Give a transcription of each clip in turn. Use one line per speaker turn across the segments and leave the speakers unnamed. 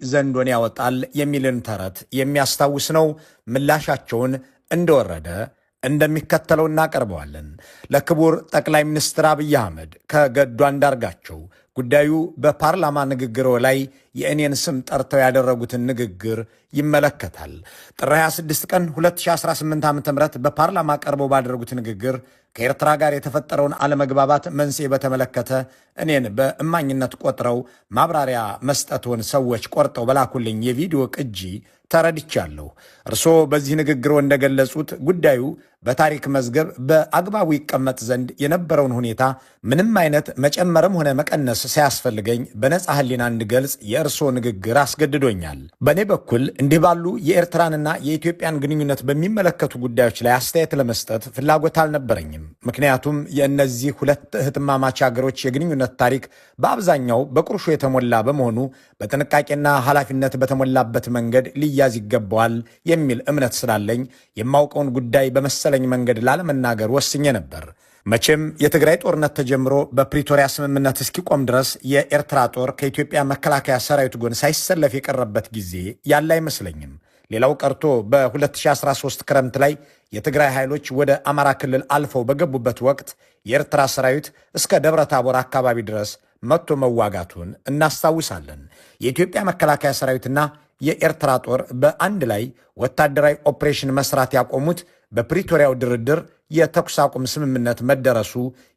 ዘንዶን ያወጣል የሚልን ተረት የሚያስታውስ ነው። ምላሻቸውን እንደወረደ እንደሚከተለው እናቀርበዋለን። ለክቡር ጠቅላይ ሚኒስትር አብይ አህመድ ከገዱ አንዳርጋቸው ጉዳዩ በፓርላማ ንግግሮ ላይ የእኔን ስም ጠርተው ያደረጉትን ንግግር ይመለከታል። ጥር 26 ቀን 2018 ዓ.ም በፓርላማ ቀርበው ባደረጉት ንግግር ከኤርትራ ጋር የተፈጠረውን አለመግባባት መንስኤ በተመለከተ እኔን በእማኝነት ቆጥረው ማብራሪያ መስጠቱን ሰዎች ቆርጠው በላኩልኝ የቪዲዮ ቅጂ ተረድቻለሁ። እርስዎ በዚህ ንግግሮ እንደገለጹት ጉዳዩ በታሪክ መዝገብ በአግባቡ ይቀመጥ ዘንድ የነበረውን ሁኔታ ምንም አይነት መጨመርም ሆነ መቀነስ ሳያስፈልገኝ በነጻ ሕሊና እንድገልጽ የእርስዎ ንግግር አስገድዶኛል። በእኔ በኩል እንዲህ ባሉ የኤርትራንና የኢትዮጵያን ግንኙነት በሚመለከቱ ጉዳዮች ላይ አስተያየት ለመስጠት ፍላጎት አልነበረኝም። ምክንያቱም የእነዚህ ሁለት እህትማማች ሀገሮች የግንኙነት ታሪክ በአብዛኛው በቁርሾ የተሞላ በመሆኑ በጥንቃቄና ኃላፊነት በተሞላበት መንገድ ሊያዝ ይገባዋል የሚል እምነት ስላለኝ የማውቀውን ጉዳይ በመሰለኝ መንገድ ላለመናገር ወስኜ ነበር። መቼም የትግራይ ጦርነት ተጀምሮ በፕሪቶሪያ ስምምነት እስኪቆም ድረስ የኤርትራ ጦር ከኢትዮጵያ መከላከያ ሰራዊት ጎን ሳይሰለፍ የቀረበት ጊዜ ያለ አይመስለኝም። ሌላው ቀርቶ በ2013 ክረምት ላይ የትግራይ ኃይሎች ወደ አማራ ክልል አልፈው በገቡበት ወቅት የኤርትራ ሰራዊት እስከ ደብረ ታቦር አካባቢ ድረስ መጥቶ መዋጋቱን እናስታውሳለን። የኢትዮጵያ መከላከያ ሰራዊትና የኤርትራ ጦር በአንድ ላይ ወታደራዊ ኦፕሬሽን መስራት ያቆሙት በፕሪቶሪያው ድርድር የተኩስ አቁም ስምምነት መደረሱ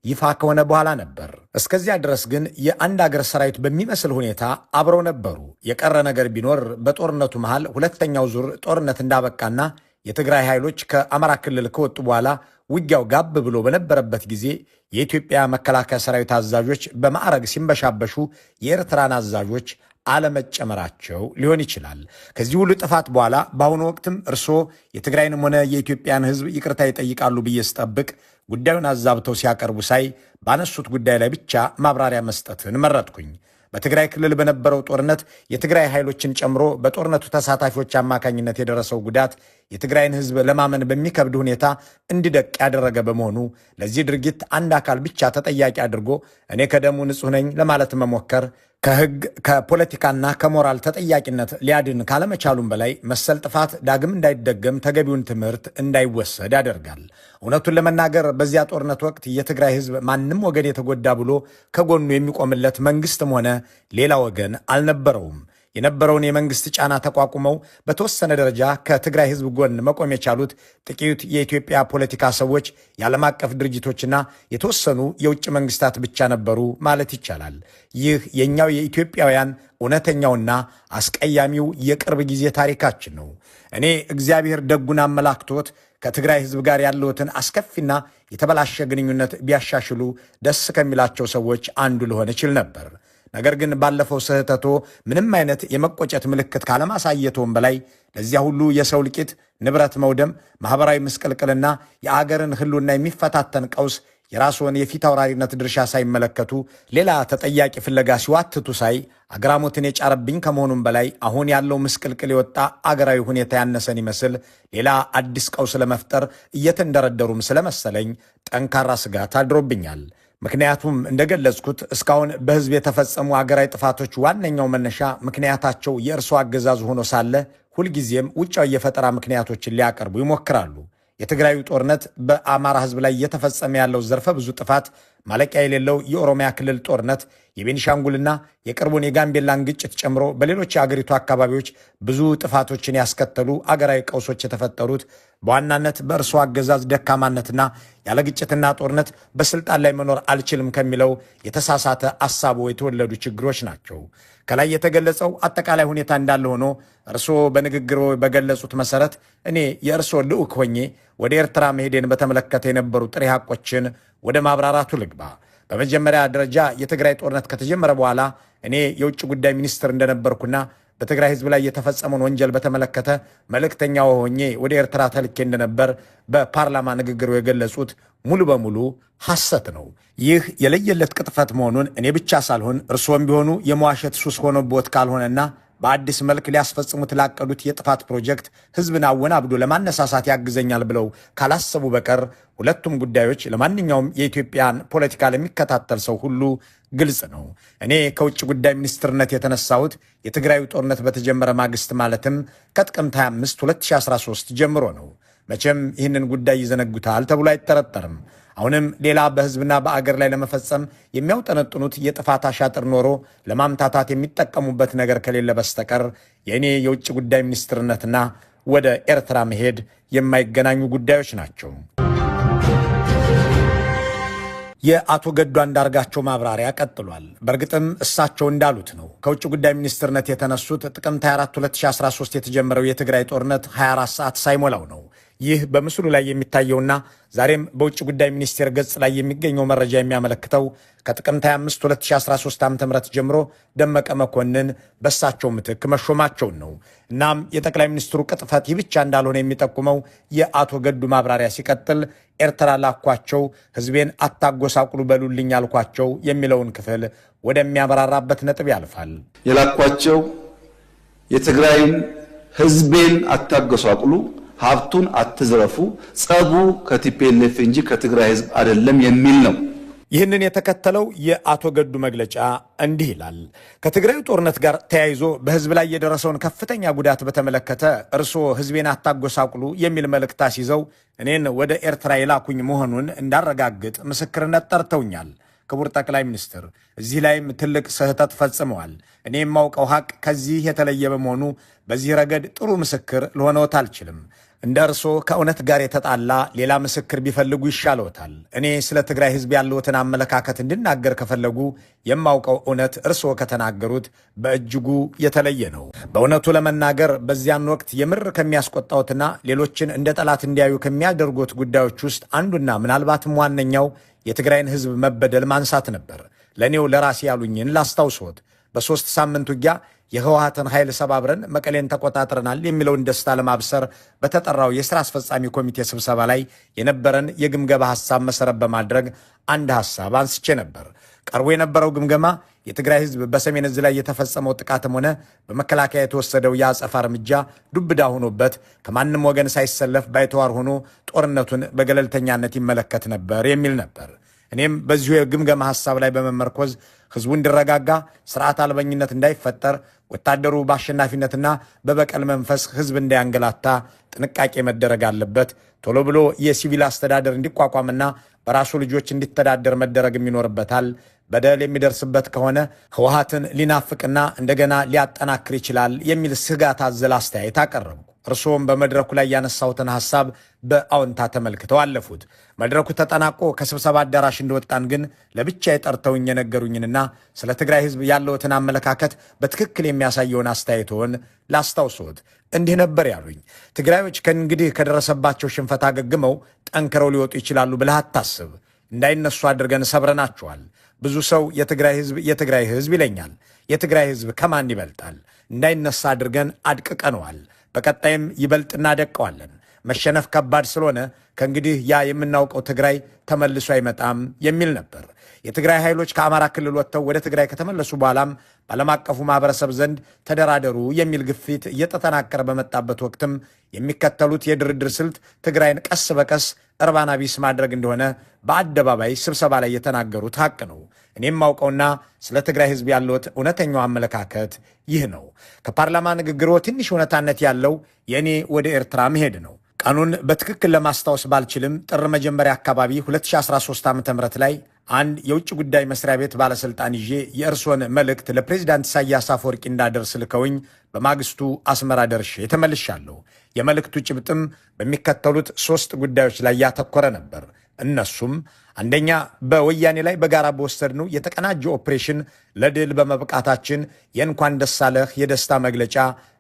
ይፋ ከሆነ በኋላ ነበር። እስከዚያ ድረስ ግን የአንድ አገር ሰራዊት በሚመስል ሁኔታ አብረው ነበሩ። የቀረ ነገር ቢኖር በጦርነቱ መሃል ሁለተኛው ዙር ጦርነት እንዳበቃና የትግራይ ኃይሎች ከአማራ ክልል ከወጡ በኋላ ውጊያው ጋብ ብሎ በነበረበት ጊዜ የኢትዮጵያ መከላከያ ሰራዊት አዛዦች በማዕረግ ሲንበሻበሹ የኤርትራን አዛዦች አለመጨመራቸው ሊሆን ይችላል። ከዚህ ሁሉ ጥፋት በኋላ በአሁኑ ወቅትም እርስዎ የትግራይንም ሆነ የኢትዮጵያን ሕዝብ ይቅርታ ይጠይቃሉ ብዬ ስጠብቅ ጉዳዩን አዛብተው ሲያቀርቡ ሳይ ባነሱት ጉዳይ ላይ ብቻ ማብራሪያ መስጠትን መረጥኩኝ። በትግራይ ክልል በነበረው ጦርነት የትግራይ ኃይሎችን ጨምሮ በጦርነቱ ተሳታፊዎች አማካኝነት የደረሰው ጉዳት የትግራይን ሕዝብ ለማመን በሚከብድ ሁኔታ እንዲደቅ ያደረገ በመሆኑ ለዚህ ድርጊት አንድ አካል ብቻ ተጠያቂ አድርጎ እኔ ከደሙ ንጹሕ ነኝ ለማለት መሞከር ከሕግ ከፖለቲካና ከሞራል ተጠያቂነት ሊያድን ካለመቻሉም በላይ መሰል ጥፋት ዳግም እንዳይደገም ተገቢውን ትምህርት እንዳይወሰድ ያደርጋል። እውነቱን ለመናገር በዚያ ጦርነት ወቅት የትግራይ ሕዝብ ማንም ወገን የተጎዳ ብሎ ከጎኑ የሚቆምለት መንግስትም ሆነ ሌላ ወገን አልነበረውም። የነበረውን የመንግስት ጫና ተቋቁመው በተወሰነ ደረጃ ከትግራይ ሕዝብ ጎን መቆም የቻሉት ጥቂት የኢትዮጵያ ፖለቲካ ሰዎች፣ የዓለም አቀፍ ድርጅቶችና የተወሰኑ የውጭ መንግስታት ብቻ ነበሩ ማለት ይቻላል። ይህ የእኛው የኢትዮጵያውያን እውነተኛውና አስቀያሚው የቅርብ ጊዜ ታሪካችን ነው። እኔ እግዚአብሔር ደጉን አመላክቶት ከትግራይ ሕዝብ ጋር ያለውትን አስከፊና የተበላሸ ግንኙነት ቢያሻሽሉ ደስ ከሚላቸው ሰዎች አንዱ ልሆን እችል ነበር። ነገር ግን ባለፈው ስህተቶ ምንም አይነት የመቆጨት ምልክት ካለማሳየቶም በላይ ለዚያ ሁሉ የሰው ልቂት፣ ንብረት መውደም፣ ማኅበራዊ ምስቅልቅልና የአገርን ሕልውና የሚፈታተን ቀውስ የራስዎን የፊት አውራሪነት ድርሻ ሳይመለከቱ ሌላ ተጠያቂ ፍለጋ ሲዋትቱ ሳይ አግራሞትን የጫረብኝ ከመሆኑም በላይ አሁን ያለው ምስቅልቅል የወጣ አገራዊ ሁኔታ ያነሰን ይመስል ሌላ አዲስ ቀውስ ለመፍጠር እየተንደረደሩም ስለመሰለኝ ጠንካራ ስጋት አድሮብኛል። ምክንያቱም እንደገለጽኩት እስካሁን በሕዝብ የተፈጸሙ አገራዊ ጥፋቶች ዋነኛው መነሻ ምክንያታቸው የእርሶ አገዛዝ ሆኖ ሳለ ሁልጊዜም ውጫዊ የፈጠራ ምክንያቶችን ሊያቀርቡ ይሞክራሉ። የትግራዩ ጦርነት፣ በአማራ ሕዝብ ላይ እየተፈጸመ ያለው ዘርፈ ብዙ ጥፋት፣ ማለቂያ የሌለው የኦሮሚያ ክልል ጦርነት፣ የቤኒሻንጉልና የቅርቡን የጋምቤላን ግጭት ጨምሮ በሌሎች የአገሪቱ አካባቢዎች ብዙ ጥፋቶችን ያስከተሉ አገራዊ ቀውሶች የተፈጠሩት በዋናነት በእርሶ አገዛዝ ደካማነትና ያለ ግጭትና ጦርነት በስልጣን ላይ መኖር አልችልም ከሚለው የተሳሳተ አሳቦ የተወለዱ ችግሮች ናቸው። ከላይ የተገለጸው አጠቃላይ ሁኔታ እንዳለ ሆኖ እርሶ በንግግሮ በገለጹት መሰረት እኔ የእርሶ ልዑክ ሆኜ ወደ ኤርትራ መሄዴን በተመለከተ የነበሩ ጥሬ ሐቆችን ወደ ማብራራቱ ልግባ። በመጀመሪያ ደረጃ የትግራይ ጦርነት ከተጀመረ በኋላ እኔ የውጭ ጉዳይ ሚኒስትር እንደነበርኩና በትግራይ ሕዝብ ላይ የተፈጸመውን ወንጀል በተመለከተ መልእክተኛው ሆኜ ወደ ኤርትራ ተልኬ እንደነበር በፓርላማ ንግግሩ የገለጹት ሙሉ በሙሉ ሐሰት ነው። ይህ የለየለት ቅጥፈት መሆኑን እኔ ብቻ ሳልሆን እርስዎም ቢሆኑ የመዋሸት ሱስ ሆኖቦት ካልሆነና በአዲስ መልክ ሊያስፈጽሙት ላቀዱት የጥፋት ፕሮጀክት ሕዝብን አወናብዶ ለማነሳሳት ያግዘኛል ብለው ካላሰቡ በቀር ሁለቱም ጉዳዮች ለማንኛውም የኢትዮጵያን ፖለቲካ ለሚከታተል ሰው ሁሉ ግልጽ ነው። እኔ ከውጭ ጉዳይ ሚኒስትርነት የተነሳሁት የትግራዩ ጦርነት በተጀመረ ማግስት ማለትም ከጥቅምት 25 2013 ጀምሮ ነው። መቼም ይህንን ጉዳይ ይዘነጉታል ተብሎ አይጠረጠርም። አሁንም ሌላ በህዝብና በአገር ላይ ለመፈጸም የሚያውጠነጥኑት የጥፋት አሻጥር ኖሮ ለማምታታት የሚጠቀሙበት ነገር ከሌለ በስተቀር የእኔ የውጭ ጉዳይ ሚኒስትርነትና ወደ ኤርትራ መሄድ የማይገናኙ ጉዳዮች ናቸው። የአቶ ገዱ አንዳርጋቸው ማብራሪያ ቀጥሏል። በእርግጥም እሳቸው እንዳሉት ነው። ከውጭ ጉዳይ ሚኒስትርነት የተነሱት ጥቅምት 24 2013 የተጀመረው የትግራይ ጦርነት 24 ሰዓት ሳይሞላው ነው። ይህ በምስሉ ላይ የሚታየውና ዛሬም በውጭ ጉዳይ ሚኒስቴር ገጽ ላይ የሚገኘው መረጃ የሚያመለክተው ከጥቅምት 25 2013 ዓ.ም ጀምሮ ደመቀ መኮንን በእሳቸው ምትክ መሾማቸውን ነው። እናም የጠቅላይ ሚኒስትሩ ቅጥፈት ይህ ብቻ እንዳልሆነ የሚጠቁመው የአቶ ገዱ ማብራሪያ ሲቀጥል ኤርትራ ላኳቸው፣ ህዝቤን አታጎሳቁሉ በሉልኝ አልኳቸው የሚለውን ክፍል ወደሚያበራራበት ነጥብ ያልፋል።
የላኳቸው የትግራይን ህዝቤን አታጎሳቁሉ፣ ሀብቱን አትዝረፉ፣ ጸቡ ከቲፒኤልኤፍ እንጂ ከትግራይ ህዝብ አይደለም የሚል ነው።
ይህንን የተከተለው የአቶ ገዱ መግለጫ እንዲህ ይላል። ከትግራዩ ጦርነት ጋር ተያይዞ በህዝብ ላይ የደረሰውን ከፍተኛ ጉዳት በተመለከተ እርስዎ ህዝቤን አታጎሳቁሉ የሚል መልእክት አስይዘው እኔን ወደ ኤርትራ የላኩኝ መሆኑን እንዳረጋግጥ ምስክርነት ጠርተውኛል። ክቡር ጠቅላይ ሚኒስትር፣ እዚህ ላይም ትልቅ ስህተት ፈጽመዋል። እኔ የማውቀው ሀቅ ከዚህ የተለየ በመሆኑ በዚህ ረገድ ጥሩ ምስክር ልሆነዎት አልችልም። እንደ እርስዎ ከእውነት ጋር የተጣላ ሌላ ምስክር ቢፈልጉ ይሻለዎታል። እኔ ስለ ትግራይ ህዝብ ያለዎትን አመለካከት እንድናገር ከፈለጉ የማውቀው እውነት እርስዎ ከተናገሩት በእጅጉ የተለየ ነው። በእውነቱ ለመናገር በዚያን ወቅት የምር ከሚያስቆጣዎትና ሌሎችን እንደ ጠላት እንዲያዩ ከሚያደርጉት ጉዳዮች ውስጥ አንዱና ምናልባትም ዋነኛው የትግራይን ህዝብ መበደል ማንሳት ነበር። ለእኔው ለራሴ ያሉኝን ላስታውሶት። በ3 ሳምንት ውጊያ የህወሓትን ኃይል ሰባብረን መቀሌን ተቆጣጥረናል የሚለውን ደስታ ለማብሰር በተጠራው የሥራ አስፈጻሚ ኮሚቴ ስብሰባ ላይ የነበረን የግምገማ ሐሳብ መሠረት በማድረግ አንድ ሐሳብ አንስቼ ነበር። ቀርቦ የነበረው ግምገማ የትግራይ ህዝብ በሰሜን ዕዝ ላይ የተፈጸመው ጥቃትም ሆነ በመከላከያ የተወሰደው የአጸፋ እርምጃ ዱብዳ ሆኖበት ከማንም ወገን ሳይሰለፍ ባይተዋር ሆኖ ጦርነቱን በገለልተኛነት ይመለከት ነበር የሚል ነበር። እኔም በዚሁ የግምገማ ሐሳብ ላይ በመመርኮዝ ህዝቡ እንዲረጋጋ፣ ስርዓት አልበኝነት እንዳይፈጠር፣ ወታደሩ በአሸናፊነትና በበቀል መንፈስ ህዝብ እንዳያንገላታ ጥንቃቄ መደረግ አለበት፣ ቶሎ ብሎ የሲቪል አስተዳደር እንዲቋቋምና በራሱ ልጆች እንዲተዳደር መደረግም ይኖርበታል፣ በደል የሚደርስበት ከሆነ ህወሓትን ሊናፍቅና እንደገና ሊያጠናክር ይችላል የሚል ስጋት አዘል አስተያየት አቀረቡ። እርስዎም በመድረኩ ላይ ያነሳሁትን ሐሳብ በአዎንታ ተመልክተው አለፉት። መድረኩ ተጠናቆ ከስብሰባ አዳራሽ እንደወጣን ግን ለብቻ የጠርተውኝ የነገሩኝንና ስለ ትግራይ ህዝብ ያለዎትን አመለካከት በትክክል የሚያሳየውን አስተያየትዎን ላስታውሶት። እንዲህ ነበር ያሉኝ። ትግራዮች ከእንግዲህ ከደረሰባቸው ሽንፈት አገግመው ጠንክረው ሊወጡ ይችላሉ ብለህ አታስብ። እንዳይነሱ አድርገን ሰብረናቸዋል። ብዙ ሰው የትግራይ ህዝብ ይለኛል። የትግራይ ህዝብ ከማን ይበልጣል? እንዳይነሳ አድርገን አድቅቀነዋል። በቀጣይም ይበልጥ እናደቀዋለን። መሸነፍ ከባድ ስለሆነ ከእንግዲህ ያ የምናውቀው ትግራይ ተመልሶ አይመጣም የሚል ነበር። የትግራይ ኃይሎች ከአማራ ክልል ወጥተው ወደ ትግራይ ከተመለሱ በኋላም በዓለም አቀፉ ማህበረሰብ ዘንድ ተደራደሩ የሚል ግፊት እየተጠናከረ በመጣበት ወቅትም የሚከተሉት የድርድር ስልት ትግራይን ቀስ በቀስ እርባና ቢስ ማድረግ እንደሆነ በአደባባይ ስብሰባ ላይ የተናገሩት ሀቅ ነው። እኔም ማውቀውና ስለ ትግራይ ህዝብ ያለዎት እውነተኛው አመለካከት ይህ ነው። ከፓርላማ ንግግሮ ትንሽ እውነታነት ያለው የእኔ ወደ ኤርትራ መሄድ ነው። ቀኑን በትክክል ለማስታወስ ባልችልም ጥር መጀመሪያ አካባቢ 2013 ዓ.ም ላይ አንድ የውጭ ጉዳይ መስሪያ ቤት ባለስልጣን ይዤ የእርሶን መልእክት ለፕሬዚዳንት ኢሳያስ አፈወርቂ እንዳደርስ ልከውኝ በማግስቱ አስመራ ደርሼ ተመልሻለሁ። የመልእክቱ ጭብጥም በሚከተሉት 3 ጉዳዮች ላይ ያተኮረ ነበር። እነሱም አንደኛ፣ በወያኔ ላይ በጋራ በወሰድነው የተቀናጀ ኦፕሬሽን ለድል በመብቃታችን የእንኳን ደስ አለህ የደስታ መግለጫ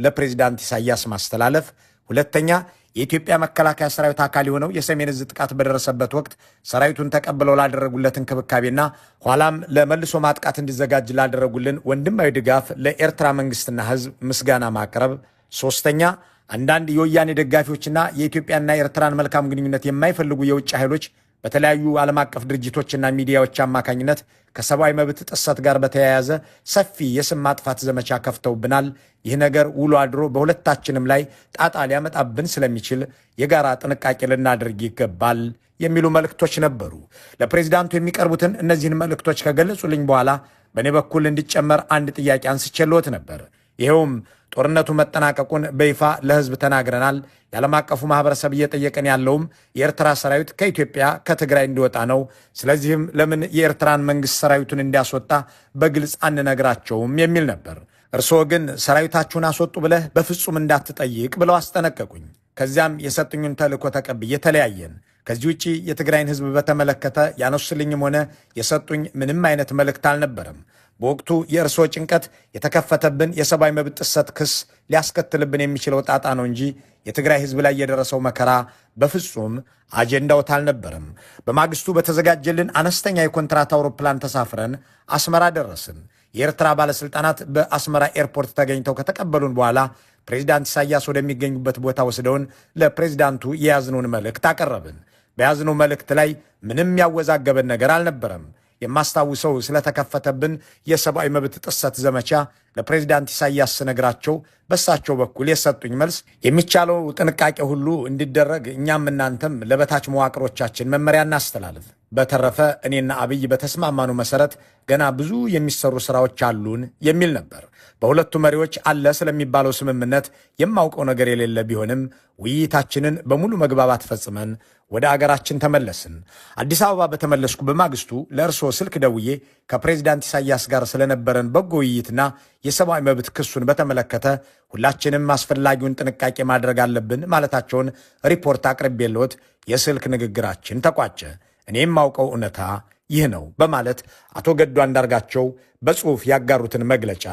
ለፕሬዚዳንት ኢሳያስ ማስተላለፍ። ሁለተኛ፣ የኢትዮጵያ መከላከያ ሰራዊት አካል የሆነው የሰሜን ዕዝ ጥቃት በደረሰበት ወቅት ሰራዊቱን ተቀብለው ላደረጉለት እንክብካቤና ኋላም ለመልሶ ማጥቃት እንዲዘጋጅ ላደረጉልን ወንድማዊ ድጋፍ ለኤርትራ መንግስትና ህዝብ ምስጋና ማቅረብ። ሶስተኛ፣ አንዳንድ የወያኔ ደጋፊዎችና የኢትዮጵያና የኤርትራን መልካም ግንኙነት የማይፈልጉ የውጭ ኃይሎች በተለያዩ ዓለም አቀፍ ድርጅቶችና ሚዲያዎች አማካኝነት ከሰብአዊ መብት ጥሰት ጋር በተያያዘ ሰፊ የስም ማጥፋት ዘመቻ ከፍተውብናል። ይህ ነገር ውሎ አድሮ በሁለታችንም ላይ ጣጣ ሊያመጣብን ስለሚችል የጋራ ጥንቃቄ ልናደርግ ይገባል የሚሉ መልእክቶች ነበሩ። ለፕሬዚዳንቱ የሚቀርቡትን እነዚህን መልእክቶች ከገለጹልኝ በኋላ በእኔ በኩል እንዲጨመር አንድ ጥያቄ አንስቼልዎት ነበር። ይኸውም ጦርነቱ መጠናቀቁን በይፋ ለሕዝብ ተናግረናል። የዓለም አቀፉ ማህበረሰብ እየጠየቀን ያለውም የኤርትራ ሰራዊት ከኢትዮጵያ ከትግራይ እንዲወጣ ነው። ስለዚህም ለምን የኤርትራን መንግሥት ሰራዊቱን እንዲያስወጣ በግልጽ አንነግራቸውም የሚል ነበር። እርስዎ ግን ሰራዊታችሁን አስወጡ ብለህ በፍጹም እንዳትጠይቅ ብለው አስጠነቀቁኝ። ከዚያም የሰጡኝን ተልእኮ ተቀብዬ ተለያየን። ከዚህ ውጪ የትግራይን ሕዝብ በተመለከተ ያነሱልኝም ሆነ የሰጡኝ ምንም አይነት መልእክት አልነበረም። በወቅቱ የእርስዎ ጭንቀት የተከፈተብን የሰብአዊ መብት ጥሰት ክስ ሊያስከትልብን የሚችለው ጣጣ ነው እንጂ የትግራይ ሕዝብ ላይ የደረሰው መከራ በፍጹም አጀንዳዎት አልነበረም። በማግስቱ በተዘጋጀልን አነስተኛ የኮንትራት አውሮፕላን ተሳፍረን አስመራ ደረስን። የኤርትራ ባለሥልጣናት በአስመራ ኤርፖርት ተገኝተው ከተቀበሉን በኋላ ፕሬዚዳንት ኢሳያስ ወደሚገኙበት ቦታ ወስደውን ለፕሬዚዳንቱ የያዝነውን መልእክት አቀረብን። በያዝነው መልእክት ላይ ምንም ያወዛገበን ነገር አልነበረም። የማስታውሰው ስለተከፈተብን የሰብአዊ መብት ጥሰት ዘመቻ ለፕሬዚዳንት ኢሳያስ ስነግራቸው በእሳቸው በኩል የሰጡኝ መልስ የሚቻለው ጥንቃቄ ሁሉ እንዲደረግ እኛም እናንተም ለበታች መዋቅሮቻችን መመሪያ እናስተላልፍ። በተረፈ እኔና አብይ በተስማማነው መሰረት ገና ብዙ የሚሰሩ ስራዎች አሉን የሚል ነበር። በሁለቱ መሪዎች አለ ስለሚባለው ስምምነት የማውቀው ነገር የሌለ ቢሆንም ውይይታችንን በሙሉ መግባባት ፈጽመን ወደ አገራችን ተመለስን። አዲስ አበባ በተመለስኩ በማግስቱ ለእርስዎ ስልክ ደውዬ ከፕሬዚዳንት ኢሳያስ ጋር ስለነበረን በጎ ውይይትና የሰብአዊ መብት ክሱን በተመለከተ ሁላችንም አስፈላጊውን ጥንቃቄ ማድረግ አለብን ማለታቸውን ሪፖርት አቅርቤልዎት የስልክ ንግግራችን ተቋጨ። እኔ የማውቀው እውነታ ይህ ነው በማለት አቶ ገዱ አንዳርጋቸው በጽሑፍ ያጋሩትን መግለጫ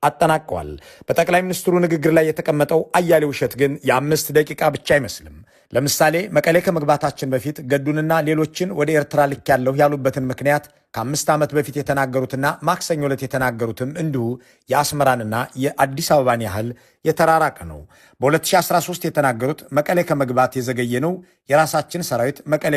አጠናቀዋል። በጠቅላይ ሚኒስትሩ ንግግር ላይ የተቀመጠው አያሌ ውሸት ግን የ5 ደቂቃ ብቻ አይመስልም። ለምሳሌ መቀሌ ከመግባታችን በፊት ገዱንና ሌሎችን ወደ ኤርትራ ልኬያለሁ ያሉበትን ምክንያት ከ5 ዓመት በፊት የተናገሩትና ማክሰኞ ዕለት የተናገሩትም እንዲሁ የአስመራንና የአዲስ አበባን ያህል የተራራቀ ነው። በ2013 የተናገሩት መቀሌ ከመግባት የዘገየ ነው፣ የራሳችን ሰራዊት መቀሌ